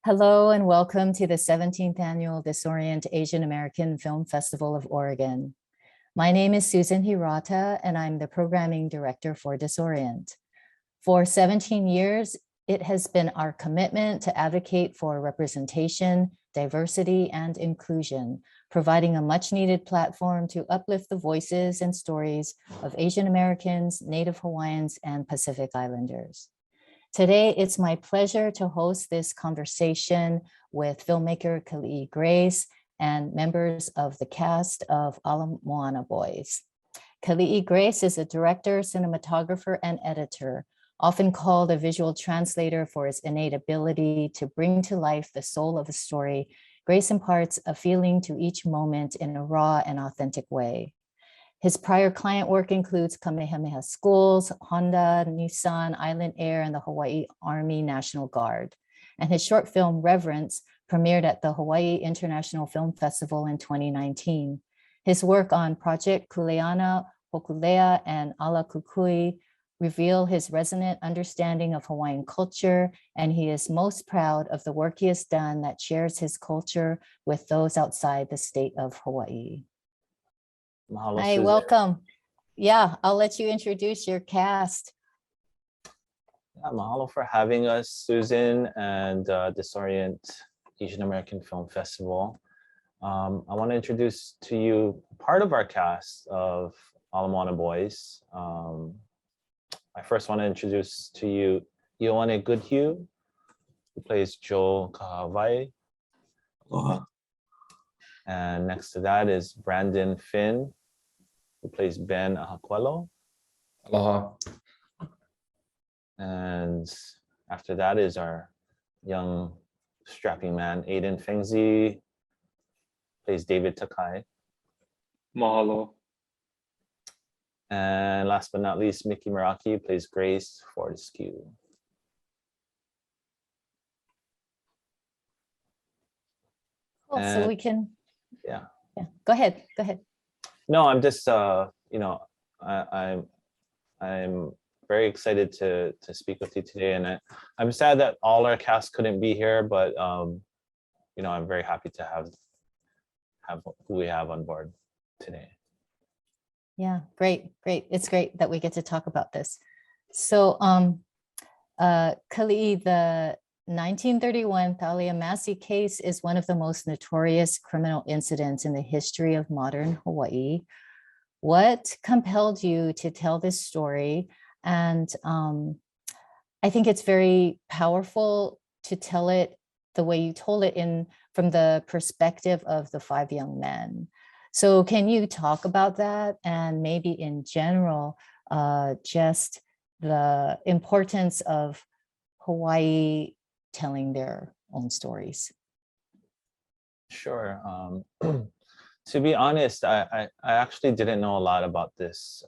Hello and welcome to the 17th Annual DisOrient Asian American Film Festival of Oregon. My name is Susan Hirata and I'm the Programming Director for DisOrient. For 17 years, it has been our commitment to advocate for representation, diversity, and inclusion, providing a much-needed platform to uplift the voices and stories of Asian Americans, Native Hawaiians, and Pacific Islanders. Today, it's my pleasure to host this conversation with filmmaker Keli'i Grace and members of the cast of Ala Moana Boys. Keli'i Grace is a director, cinematographer, and editor, often called a visual translator for his innate ability to bring to life the soul of a story. Grace imparts a feeling to each moment in a raw and authentic way. His prior client work includes Kamehameha Schools, Honda, Nissan, Island Air, and the Hawaii Army National Guard. And his short film, Reverence, premiered at the Hawaii International Film Festival in 2019. His work on Project Kuleana, Hokulea, and Ala Kukui reveal his resonant understanding of Hawaiian culture, and he is most proud of the work he has done that shares his culture with those outside the state of Hawaii. Mahalo, Hi, Susan. welcome. Yeah, I'll let you introduce your cast. Yeah, mahalo for having us, Susan, and DisOrient Asian American Film Festival. I want to introduce to you part of our cast of Ala Moana Boys. I first want to introduce to you Ioane Goodhue, who plays Joe Kahawai. Aloha. And next to that is Brandon Finn, who plays Ben Ahaquelo. Aloha. And after that is our young strapping man, Aiden Phengsy, plays David Takai. Mahalo. And last but not least, Mikki Meraki plays Grace Fortescue. Cool, so we can, Yeah. Go ahead. No, I'm just, I'm very excited to speak with you today, and I'm sad that all our cast couldn't be here, but I'm very happy to have who we have on board today. Yeah, great. It's great that we get to talk about this. So, Keli'i, the 1931 Thalia Massey case is one of the most notorious criminal incidents in the history of modern Hawaii. What compelled you to tell this story? And I think it's very powerful to tell it the way you told it from the perspective of the 5 young men. So can you talk about that, and maybe in general, just the importance of Hawaii telling their own stories? Sure. To be honest, I actually didn't know a lot about this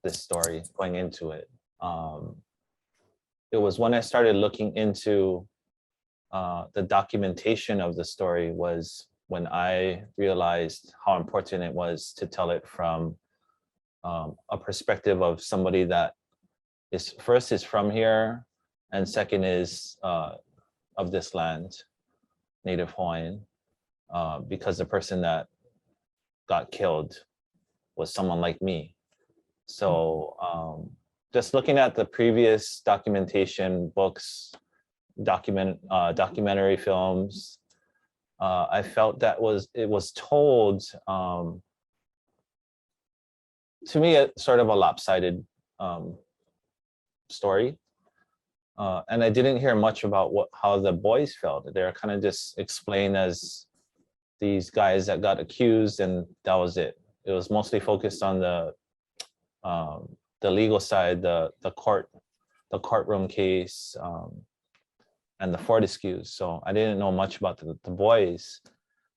this story going into it. It was when I started looking into the documentation of the story was when I realized how important it was to tell it from a perspective of somebody that is from here, and second is of this land, Native Hawaiian, because the person that got killed was someone like me. So just looking at the previous documentation books, documentary films, I felt that it was told to me sort of a lopsided story, and I didn't hear much about how the boys felt. They were kind of just explained as these guys that got accused, and that was it. It was mostly focused on the legal side, the courtroom case, and the Fortescues. So I didn't know much about the boys.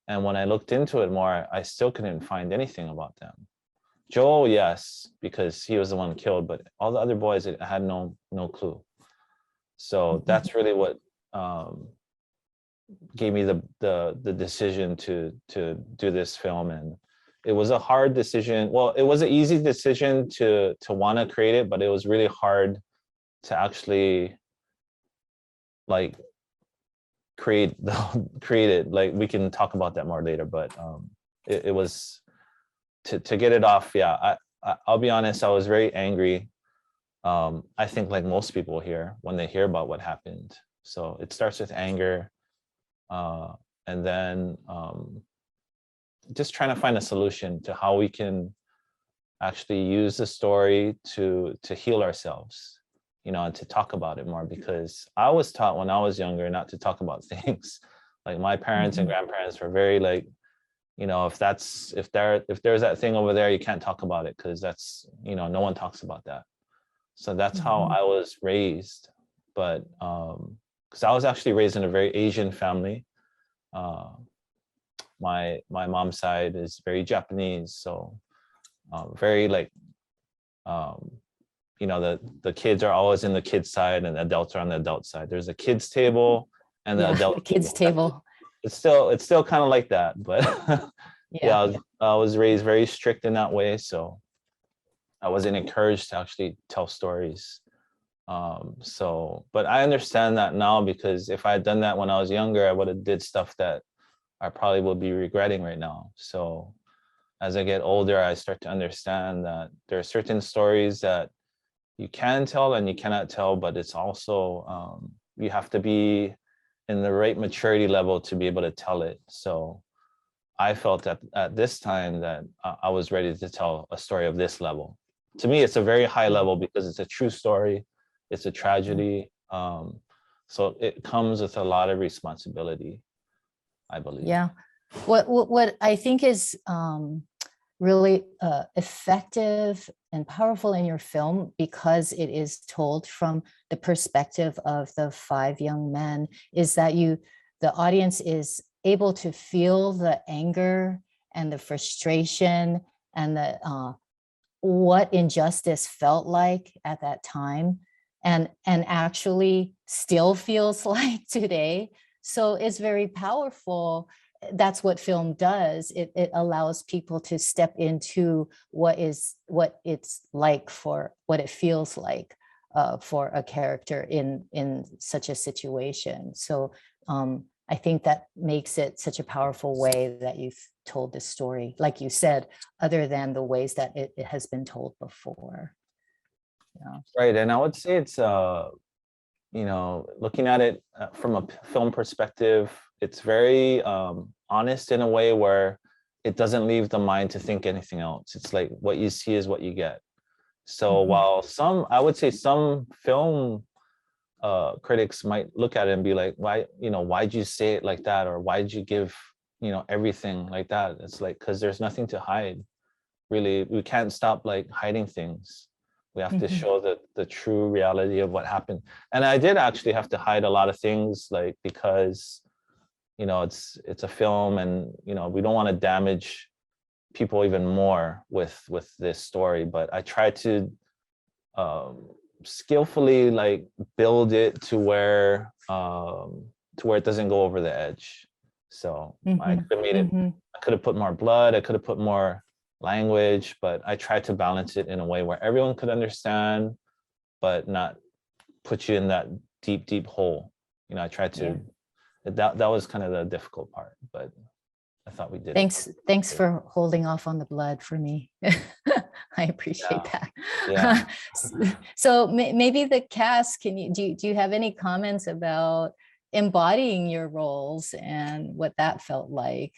And when I looked into it more, I still couldn't find anything about them. Joel, yes, because he was the one killed, but all the other boys, I had no clue. So that's really what gave me the decision to do this film. And it was a hard decision. Well, it was an easy decision to want to create it, but it was really hard to actually like created. Like we can talk about that more later, but it was to get it off. Yeah, I'll be honest, I was very angry. I think like most people here when they hear about what happened. So it starts with anger, and then just trying to find a solution to how we can actually use the story to heal ourselves, and to talk about it more, because I was taught when I was younger not to talk about things. Like my parents and grandparents were very like, if there's that thing over there, you can't talk about it because that's, no one talks about that. So that's how I was raised. But because I was actually raised in a very Asian family. My mom's side is very Japanese, so very like, the kids are always in the kids side and the adults are on the adult side. There's a kids table and the adult the kids table. It's still kind of like that, but yeah, I was raised very strict in that way, so I wasn't encouraged to actually tell stories. But I understand that now, because if I had done that when I was younger, I would have did stuff that I probably would be regretting right now. So as I get older, I start to understand that there are certain stories that you can tell and you cannot tell, but it's also, you have to be in the right maturity level to be able to tell it. So I felt that at this time that I was ready to tell a story of this level. To me, it's a very high level because it's a true story. It's a tragedy. So it comes with a lot of responsibility, I believe. Yeah. What I think is really effective and powerful in your film, because it is told from the perspective of the 5 young men, is that the audience is able to feel the anger and the frustration and the what injustice felt like at that time, and actually still feels like today. So it's very powerful. That's what film does. It allows people to step into what it's like, for what it feels like for a character in such a situation. So I think that makes it such a powerful way that you've told this story, like you said, other than the ways that it has been told before. Yeah. Right, and I would say it's looking at it from a film perspective, it's very honest in a way where it doesn't leave the mind to think anything else. It's like what you see is what you get. So while I would say some film critics might look at it and be like, why'd you say it like that? Or why'd you give, everything like that? It's like, because there's nothing to hide. Really, we can't stop like hiding things. We have to show the true reality of what happened. And I did actually have to hide a lot of things, like, because, it's a film, and, we don't want to damage people even more with this story. But I tried to skillfully like build it to where it doesn't go over the edge. So I could have made it, I could have put more blood, I could have put more language, but I tried to balance it in a way where everyone could understand, but not put you in that deep hole. I tried to, that was kind of the difficult part, but I thought we did. Thanks for holding off on the blood for me. I appreciate that. Yeah. So maybe the cast, do you have any comments about embodying your roles and what that felt like,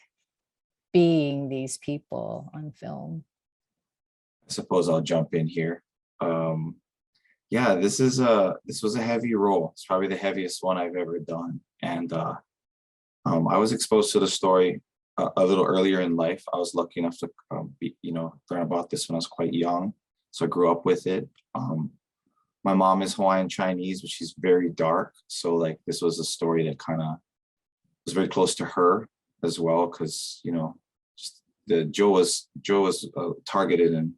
being these people on film? I suppose I'll jump in here. Yeah, this was a heavy role. It's probably the heaviest one I've ever done. And I was exposed to the story a little earlier in life. I was lucky enough to learn about this when I was quite young. So I grew up with it. My mom is Hawaiian Chinese, but she's very dark. So like this was a story that kind of was very close to her as well, because Joe was targeted, and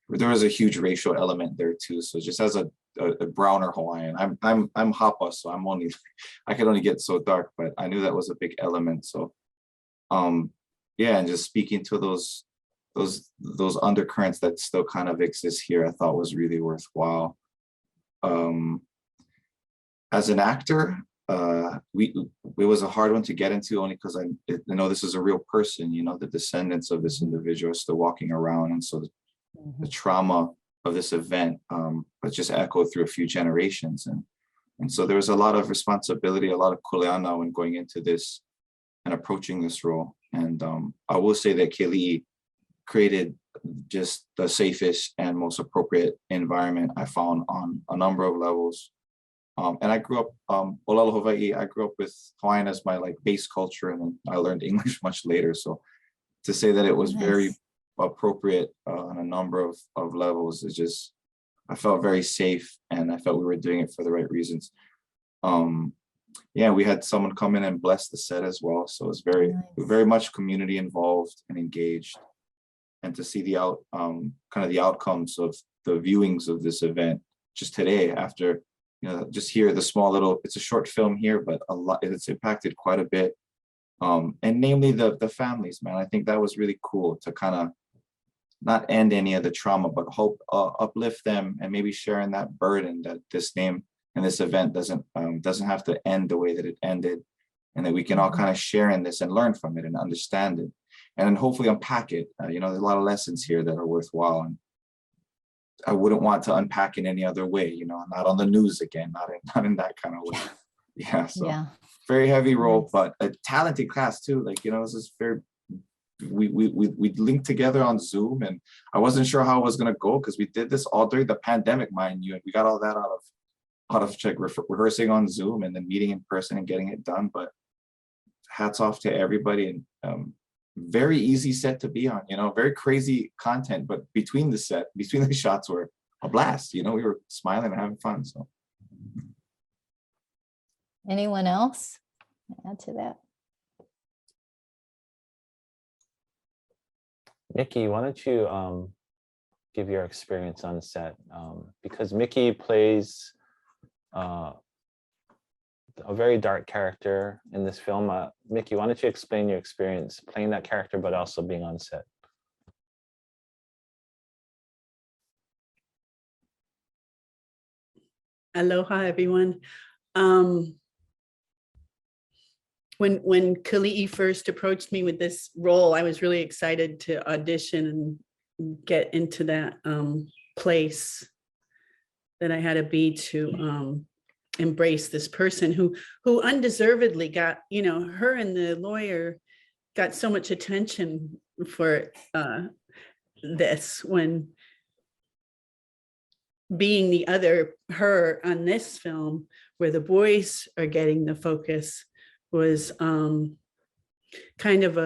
there was a huge racial element there too. So just as a browner Hawaiian, I'm Hapa, so I could only get so dark, but I knew that was a big element. So yeah, and just speaking to those undercurrents that still kind of exist here, I thought was really worthwhile. As an actor, it was a hard one to get into only because I know this is a real person, you know, the descendants of this individual are still walking around. And so the trauma of this event was just echoed through a few generations. And so there was a lot of responsibility, a lot of kuleana when going into this and approaching this role. And I will say that Keli'i created just the safest and most appropriate environment I found on a number of levels. And I grew up, Olelo Hawaii, I grew up with Hawaiian as my like base culture, and then I learned English much later. So to say that it was very appropriate on a number of levels is just, I felt very safe, and I felt we were doing it for the right reasons. Yeah, we had someone come in and bless the set as well. So it's very much community involved and engaged. And to see the kind of the outcomes of the viewings of this event just today after, you know, just here, the small little, it's a short film here, but a lot, it's impacted quite a bit. And namely the families, man. I think that was really cool to kind of not end any of the trauma, but hope uplift them and maybe sharing that burden that this name and this event doesn't have to end the way that it ended, and that we can all kind of share in this and learn from it and understand it, and then hopefully unpack it. You know, there's a lot of lessons here that are worthwhile, and I wouldn't want to unpack in any other way, you know, not on the news again, not in that kind of way. Yeah, so very heavy role, but a talented cast too. Like, you know, this is very, we linked together on Zoom, and I wasn't sure how it was gonna go because we did this all during the pandemic, mind you, and we got all that out of check rehearsing on Zoom and then meeting in person and getting it done. But hats off to everybody, and very easy set to be on, you know, very crazy content, but between the shots were a blast, you know, we were smiling and having fun. So Anyone else add to that? Mikki, why don't you give your experience on set? Because Mikki plays a very dark character in this film. Mikki, why don't you explain your experience playing that character, but also being on set? Aloha, everyone. When Keli'i first approached me with this role, I was really excited to audition and get into that place that I had to be to embrace this person who undeservedly got, you know, her and the lawyer got so much attention for this, when being the other her on this film, where the boys are getting the focus, was kind of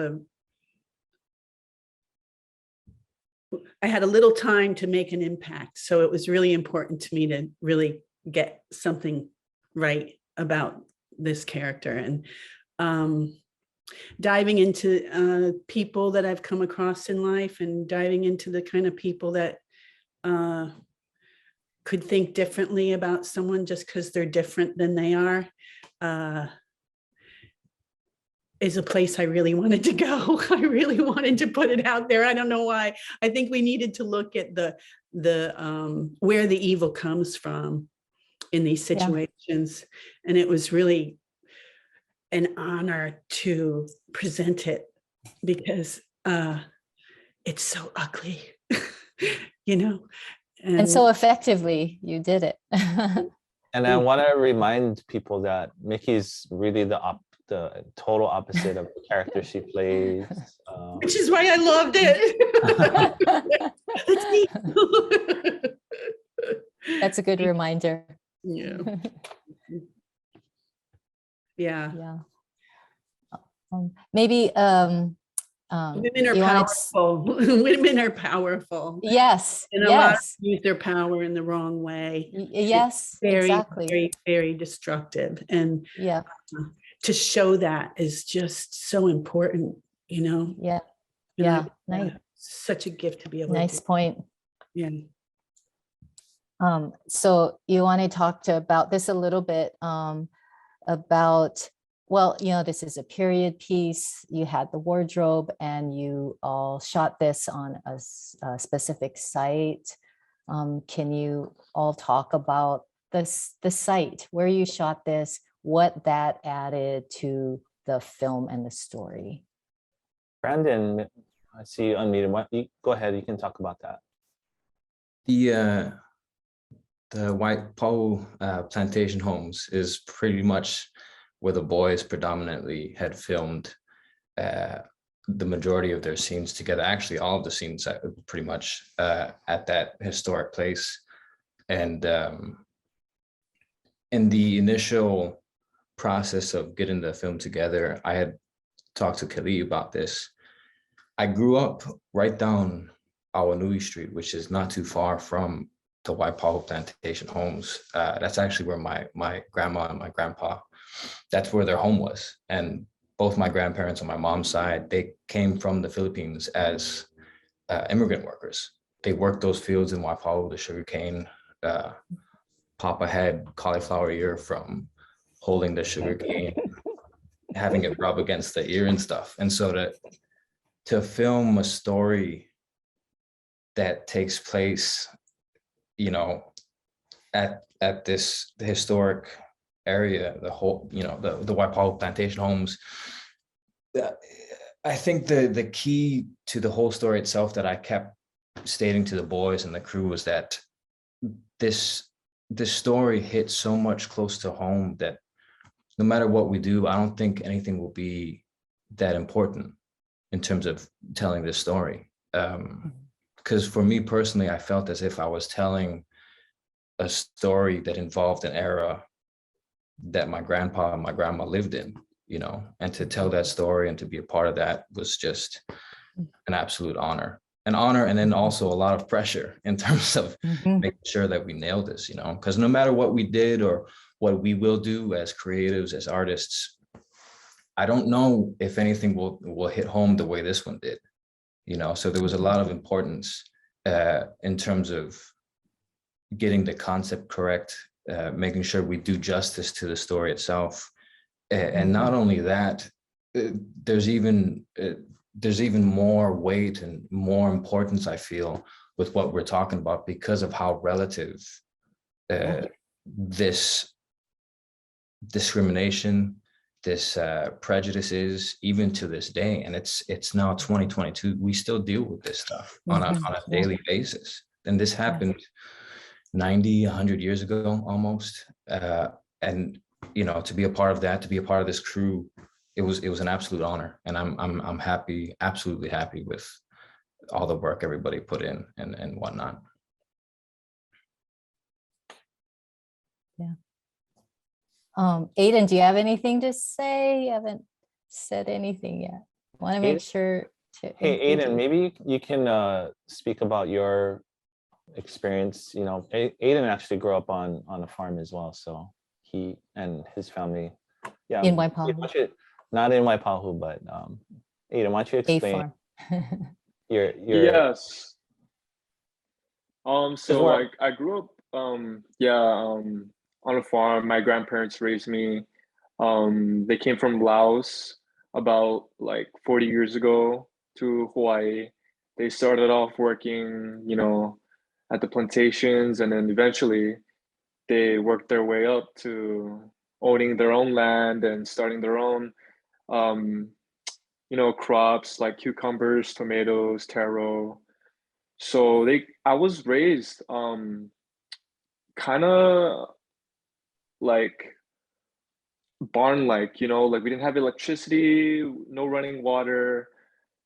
I had a little time to make an impact. So it was really important to me to really get something right about this character, and diving into people that I've come across in life, and diving into the kind of people that could think differently about someone just because they're different than they are, is a place I really wanted to go. I really wanted to put it out there. I don't know why. I think we needed to look at the where the evil comes from in these situations. And it was really an honor to present it, because it's so ugly, you know. And so effectively you did it. And I want to remind people that Mikki's really the total opposite of the character she plays. Which is why I loved it. That's a good reminder. Yeah. Yeah. Yeah. Maybe women are powerful. Women are powerful. Yes. And a lot use their power in the wrong way. Yes, very, exactly. very, very destructive. And yeah, to show that is just so important, you know. Yeah. And Yeah. Nice. Such a gift to be able Nice to. point. Yeah. So Ioane talked about this a little bit, about, well, you know, this is a period piece. You had the wardrobe, and you all shot this on a specific site. Can you all talk about the site where you shot this? what that added to the film and the story. Brandon, I see you unmuted. Go ahead, you can talk about that. The White Pahu plantation homes is pretty much where the boys predominantly had filmed the majority of their scenes together. Actually, all of the scenes pretty much at that historic place. And in the initial process of getting the film together, I had talked to Keli'i about this. I grew up right down Ioane Street, which is not too far from the White Pahu plantation homes. That's actually where my grandma and my grandpa, that's where their home was. And both my grandparents on my mom's side, they came from the Philippines as immigrant workers. They worked those fields in White Pahu, the sugarcane. Papa had cauliflower ear from holding the sugarcane, having it rub against the ear and stuff. And so to film a story that takes place, you know, at this historic area, the whole, you know, the White Pahu plantation homes. I think the key to the whole story itself that I kept stating to the boys and the crew was that this story hits so much close to home that no matter what we do, I don't think anything will be that important in terms of telling this story. Because for me personally, I felt as if I was telling a story that involved an era that my grandpa and my grandma lived in, you know, and to tell that story and to be a part of that was just an absolute honor. An honor, and then also a lot of pressure in terms of making sure that we nail this, you know, because no matter what we did or what we will do as creatives, as artists, I don't know if anything will hit home the way this one did, you know. So there was a lot of importance in terms of getting the concept correct, making sure we do justice to the story itself. And not only that, there's even more weight and more importance, I feel, with what we're talking about because of how relative this discrimination, this prejudice is, even to this day. And it's now 2022. We still deal with this stuff on a daily basis. And this happened 90, 100 years ago almost. And you know, to be a part of that, to be a part of this crew, it was an absolute honor. And I'm happy, absolutely happy with all the work everybody put in and whatnot. Yeah. Aiden, do you have anything to say? You haven't said anything yet. Want to make sure to. Hey, Aiden, maybe you can speak about your experience. You know, Aiden actually grew up on a farm as well, so he and his family, yeah, In White Pahu. Not in White Pahu, but Aiden, why don't you explain your Yes. So I grew up on a farm. My grandparents raised me. They came from Laos about like 40 years ago to Hawaii. They started off working, you know, at the plantations, and then eventually they worked their way up to owning their own land and starting their own you know, crops like cucumbers, tomatoes, taro. So I was raised kind of like barn like, you know, like we didn't have electricity, no running water.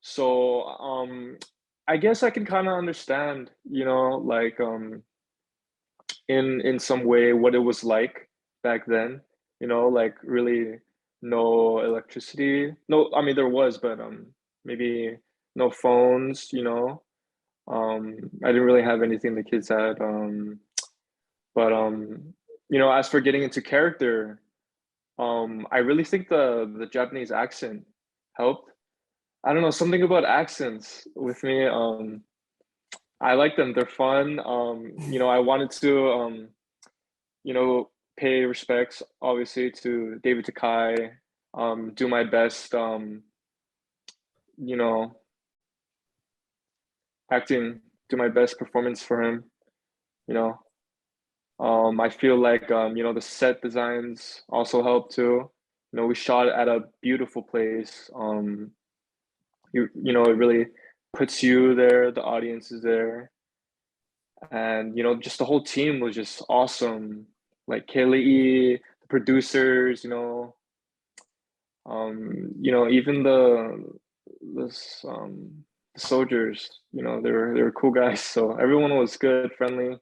So I guess I can kind of understand, you know, like in some way what it was like back then, you know, like really no electricity. No, I mean there was, but maybe no phones, you know. I didn't really have anything the kids had. But you know, as for getting into character, I really think the Japanese accent helped. I don't know, something about accents with me. I like them. They're fun. You know, I wanted to you know, pay respects obviously to David Takai, do my best you know, do my best performance for him, you know. I feel like the set designs also helped too. We shot at a beautiful place. It really puts you there, the audience is there. And just the whole team was just awesome. Like Keli'i, the producers, even the soldiers, they were cool guys. So everyone was good, friendly.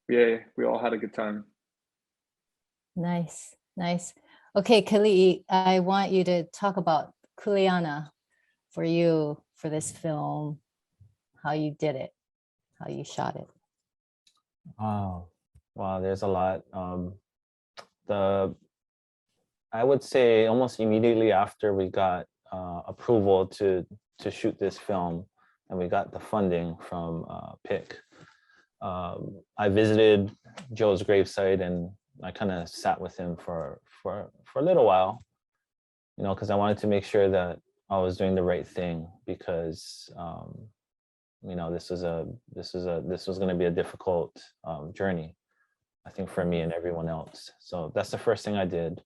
Yeah, we all had a good time. Nice, nice. Okay, Keli'i, I want you to talk about Kuleana for you for this film, how you did it, how you shot it. Wow, there's a lot. I would say almost immediately after we got approval to shoot this film, and we got the funding from PIC. I visited Joe's gravesite, and I kind of sat with him for a little while, because I wanted to make sure that I was doing the right thing, because this was going to be a difficult journey, I think, for me and everyone else. So that's the first thing I did.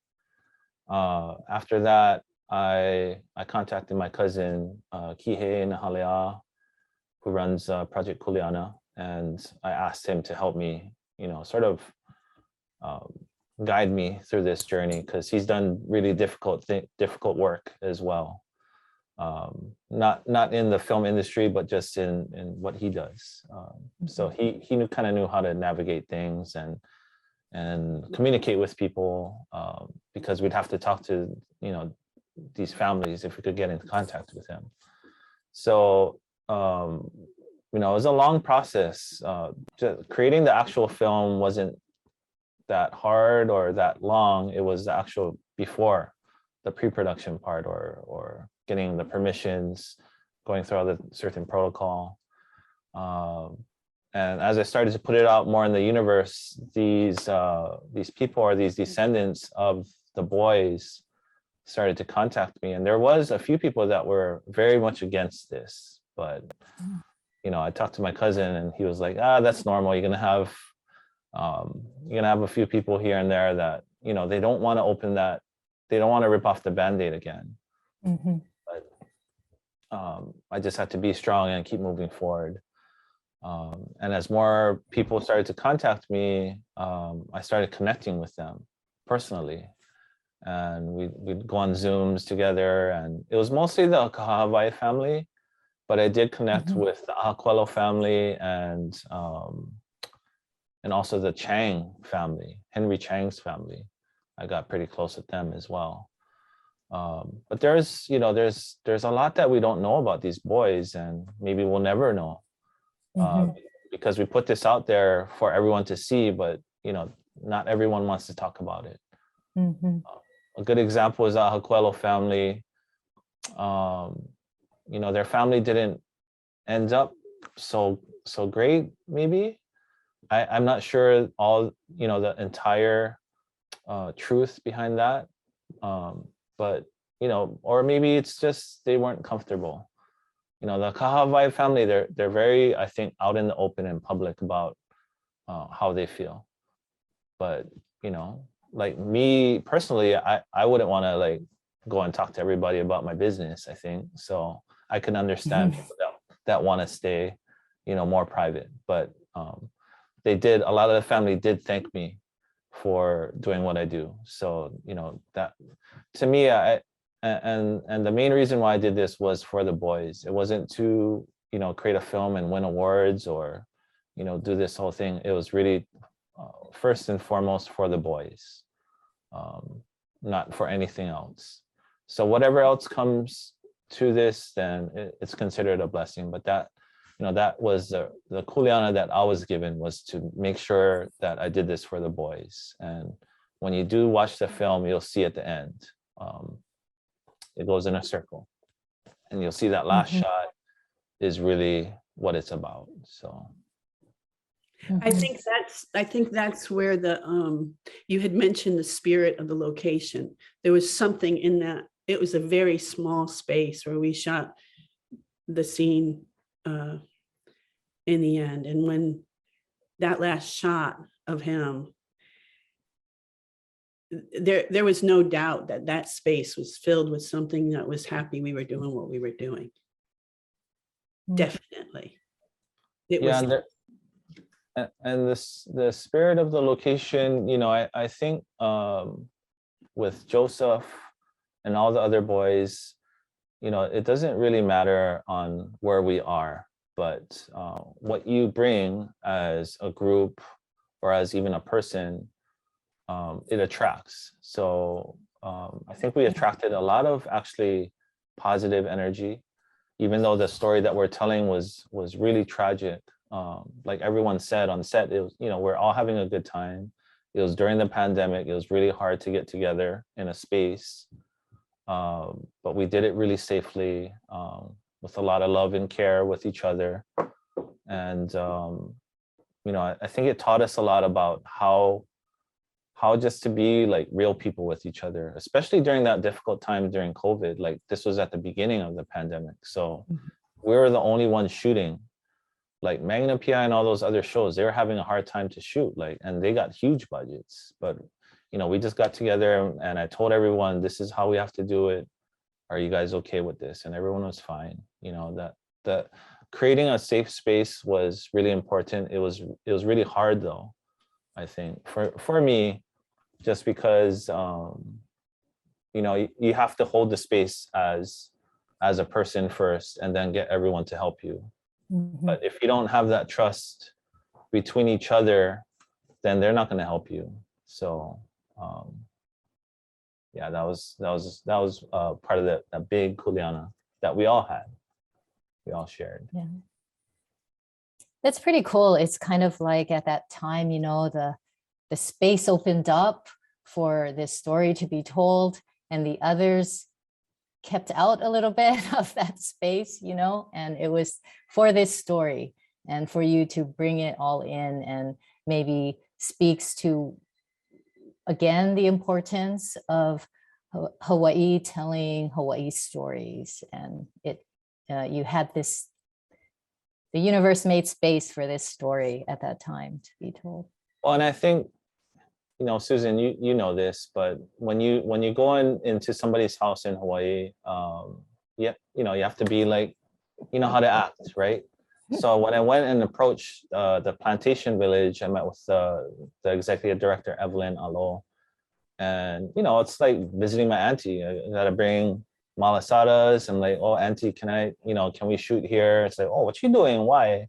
After that, I contacted my cousin Kihei Nahalea, who runs Project Kuleana, and I asked him to help me, sort of guide me through this journey, because he's done really difficult work as well. Not in the film industry, but just in what he does. So he kind of knew how to navigate things and communicate with people, because we'd have to talk to these families if we could get into contact with him. So it was a long process. Just creating the actual film wasn't that hard or that long. It was the actual before the pre-production part, or getting the permissions, going through all the certain protocol. And as I started to put it out more in the universe, these people, or these descendants of the boys, started to contact me. And there was a few people that were very much against this, but I talked to my cousin, and he was like, that's normal. You're gonna have a few people here and there that they don't want to open that, they don't want to rip off the Band-Aid again. But I just had to be strong and keep moving forward. And as more people started to contact me, I started connecting with them personally, and we'd go on Zooms together. And it was mostly the Kahavai family, but I did connect with the Ahakwelo family, and also the Chang family, Henry Chang's family. I got pretty close with them as well. But there's a lot that we don't know about these boys, and maybe we'll never know. Because we put this out there for everyone to see, but not everyone wants to talk about it. A good example is the Ahakwelo family. Their family didn't end up so great, maybe. I'm not sure all the entire truth behind that, but or maybe it's just they weren't comfortable. The Kahavai family, they're very, I think, out in the open and public about how they feel. But like me personally, I wouldn't want to like go and talk to everybody about my business, I think. So I can understand people that want to stay more private. But a lot of the family did thank me for doing what I do. So that, to me, and the main reason why I did this was for the boys. It wasn't to create a film and win awards, or do this whole thing. It was really first and foremost for the boys, not for anything else. So whatever else comes to this, then it's considered a blessing. But that was the Kuleana that I was given, was to make sure that I did this for the boys. And when you do watch the film, you'll see at the end, it goes in a circle, and you'll see that last shot is really what it's about. So I think that's where you had mentioned the spirit of the location. There was something in that. It was a very small space where we shot the scene in the end. And when that last shot, of him, there was no doubt that that space was filled with something that was happy we were doing what we were doing. Definitely. It Yeah, was. and the spirit of the location, you know, I think with Joseph and all the other boys, you know, it doesn't really matter on where we are, but what you bring as a group or as even a person, it attracts. So I think we attracted a lot of actually positive energy, even though the story that we're telling was really tragic. Like everyone said on set, it was, you know, we're all having a good time. It was during the pandemic. It was really hard to get together in a space. But we did it really safely, with a lot of love and care with each other. And, you know, I think it taught us a lot about how just to be like real people with each other, especially during that difficult time during COVID. Like this was at the beginning of the pandemic. So we were the only ones shooting. Like Magna PI and all those other shows, they were having a hard time to shoot, like, and they got huge budgets. But, you know, we just got together and I told everyone, this is how we have to do it. Are you guys okay with this? And everyone was fine. You know, that creating a safe space was really important. It was really hard though, I think, for me, just because, you know, you have to hold the space as a person first and then get everyone to help you. But if you don't have that trust between each other, then they're not going to help you. So yeah, that was part of that big Kuleana that we all had, we all shared. Yeah, that's pretty cool. It's kind of like at that time, you know, the space opened up for this story to be told, and the others kept out a little bit of that space, you know, and it was for this story and for you to bring it all in, and maybe speaks to, again, the importance of Hawaii telling Hawaii stories. And you had this, the universe made space for this story at that time to be told. Well, and I think, you know, Susan, you know this, but when you go into somebody's house in Hawaii, you know, you have to be like, you know how to act, right? So when I went and approached the Plantation Village, I met with the executive director, Evelyn Alo. And, you know, it's like visiting my auntie. I gotta bring malasadas. I'm like, oh, auntie, can we shoot here? It's like, oh, what you doing? Why?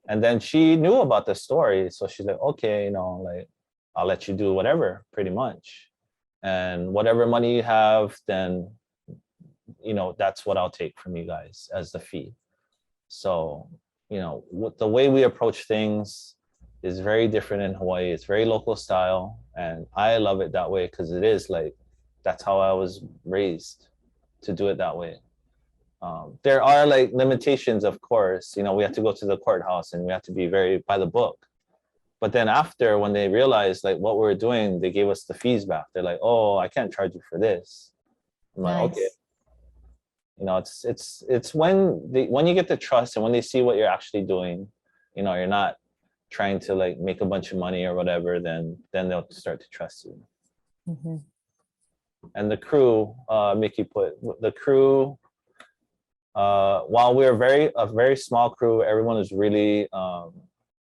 And then she knew about the story. So she's like, okay, you know, like, I'll let you do whatever, pretty much. And whatever money you have, then, you know, that's what I'll take from you guys as the fee. So, you know, the way we approach things is very different in Hawaii. It's very local style. And I love it that way because it is like, that's how I was raised, to do it that way. There are like limitations, of course. You know, we have to go to the courthouse and we have to be very by the book. But then after, when they realized like what we were doing, they gave us the fees back. They're like, oh, I can't charge you for this. I'm like, Nice. okay. You know, it's when you get the trust and when they see what you're actually doing, you know, you're not trying to like make a bunch of money or whatever, then they'll start to trust you. Mm-hmm. And the crew, Mikki put, the crew, while we're a very small crew, everyone is really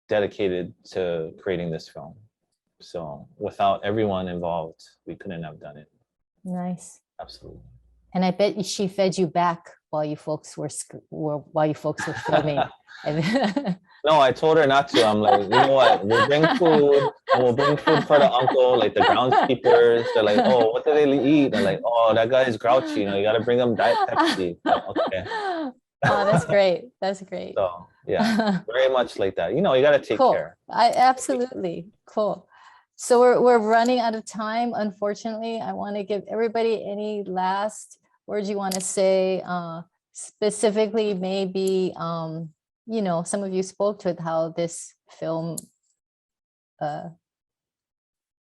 dedicated to creating this film. So without everyone involved, we couldn't have done it. Nice. Absolutely. And I bet she fed you back while you folks were filming. No, I told her not to. I'm like, you know what? We'll bring food, and we'll bring food for the uncle, like the groundskeepers. They're like, oh, what do they eat? And like, oh, that guy's grouchy. You know, you got to bring them Diet Pepsi. Like, okay. Oh, that's great. That's great. So yeah, very much like that. You know, you got to take care. Absolutely cool. So we're running out of time, unfortunately. I want to give everybody any last words you want to say, specifically maybe, you know, some of you spoke to it, how this film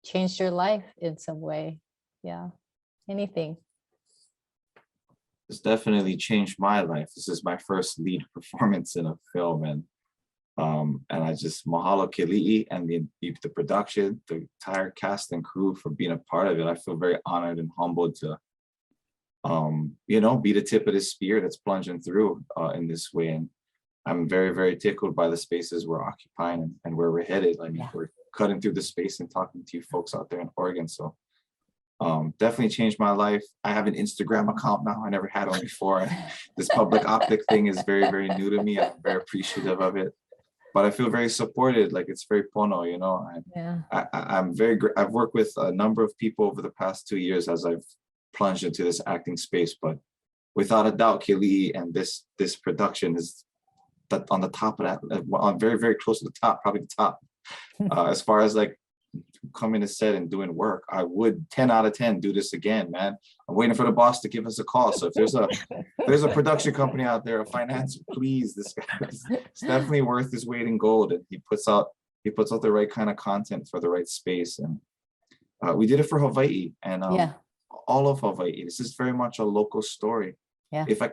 changed your life in some way. Yeah, anything. It's definitely changed my life. This is my first lead performance in a film, and And I just mahalo Keli'i and the production, the entire cast and crew for being a part of it. I feel very honored and humbled to, be the tip of the spear that's plunging through in this way. And I'm very, very tickled by the spaces we're occupying and where we're headed. I mean, we're cutting through the space and talking to you folks out there in Oregon. So definitely changed my life. I have an Instagram account now. I never had one before. This public optic thing is very, very new to me. I'm very appreciative of it. But I feel very supported, like it's very pono, I'm very, I've worked with a number of people over the past 2 years as I've plunged into this acting space, but without a doubt, Keli'i and this production is that on the top of that, on very, very close to the top, probably the top. As far as like coming to set and doing work, I would 10 out of 10 do this again, man. I'm waiting for the boss to give us a call. So if there's a production company out there, a finance, please, this guy is definitely worth his weight in gold. And he puts out the right kind of content for the right space. And we did it for Hawaii and all of Hawaii. This is very much a local story. Yeah. If I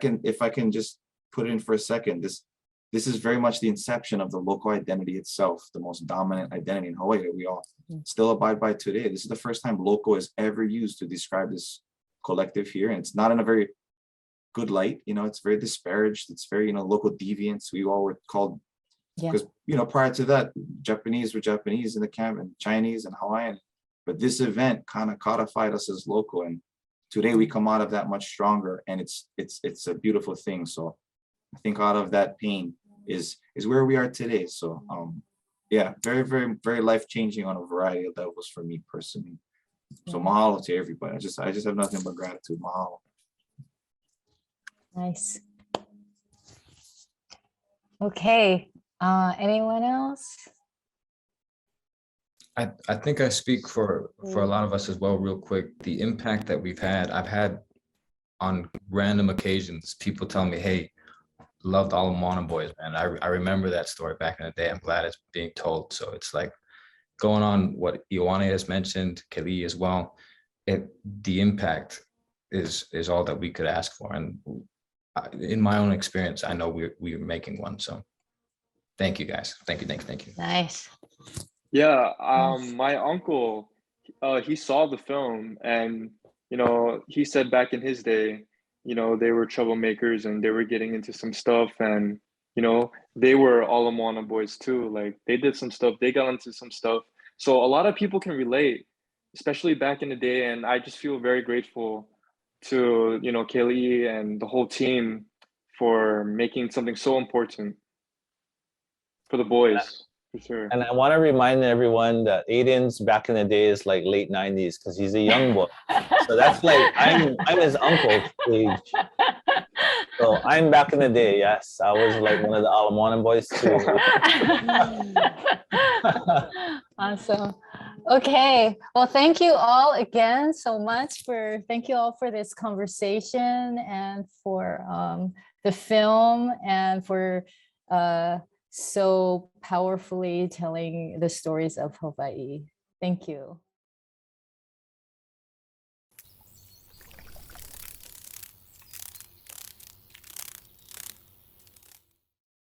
can just put it in for a second, this is very much the inception of the local identity itself, the most dominant identity in Hawaii that we all still abide by today. This is the first time local is ever used to describe this collective here. And it's not in a very good light, it's very disparaged. It's very, local deviants. We all were called, because, prior to that, Japanese were Japanese in the camp and Chinese and Hawaiian. But this event kind of codified us as local. And today we come out of that much stronger. And it's a beautiful thing. So I think out of that pain is where we are today. So very, very, very life-changing on a variety of levels for me personally. So mahalo to everybody. I just have nothing but gratitude. Mahalo. Nice. Okay. Anyone else? I think I speak for a lot of us as well, real quick. The impact that I've had on random occasions, people tell me, hey, loved all the Moana boys, man. I remember that story back in the day. I'm glad it's being told. So it's like going on what Ioane has mentioned, Keli'i as well. The impact is all that we could ask for. And in my own experience, I know we're making one. So thank you guys. Thank you. Nice. Yeah, my uncle, he saw the film and, he said back in his day, they were troublemakers and they were getting into some stuff and, they were all Moana boys too. Like they did some stuff, they got into some stuff. So a lot of people can relate, especially back in the day. And I just feel very grateful to, Keli'i and the whole team for making something so important for the boys. For sure. And I want to remind everyone that Aiden's back in the day is like late 90s because he's a young boy. So that's like I'm his uncle's age. So I'm back in the day. Yes, I was like one of the Moana boys too. Awesome. Okay. Well, thank you all again so much thank you all for this conversation and for the film and for so powerfully telling the stories of Hawaii. Thank you.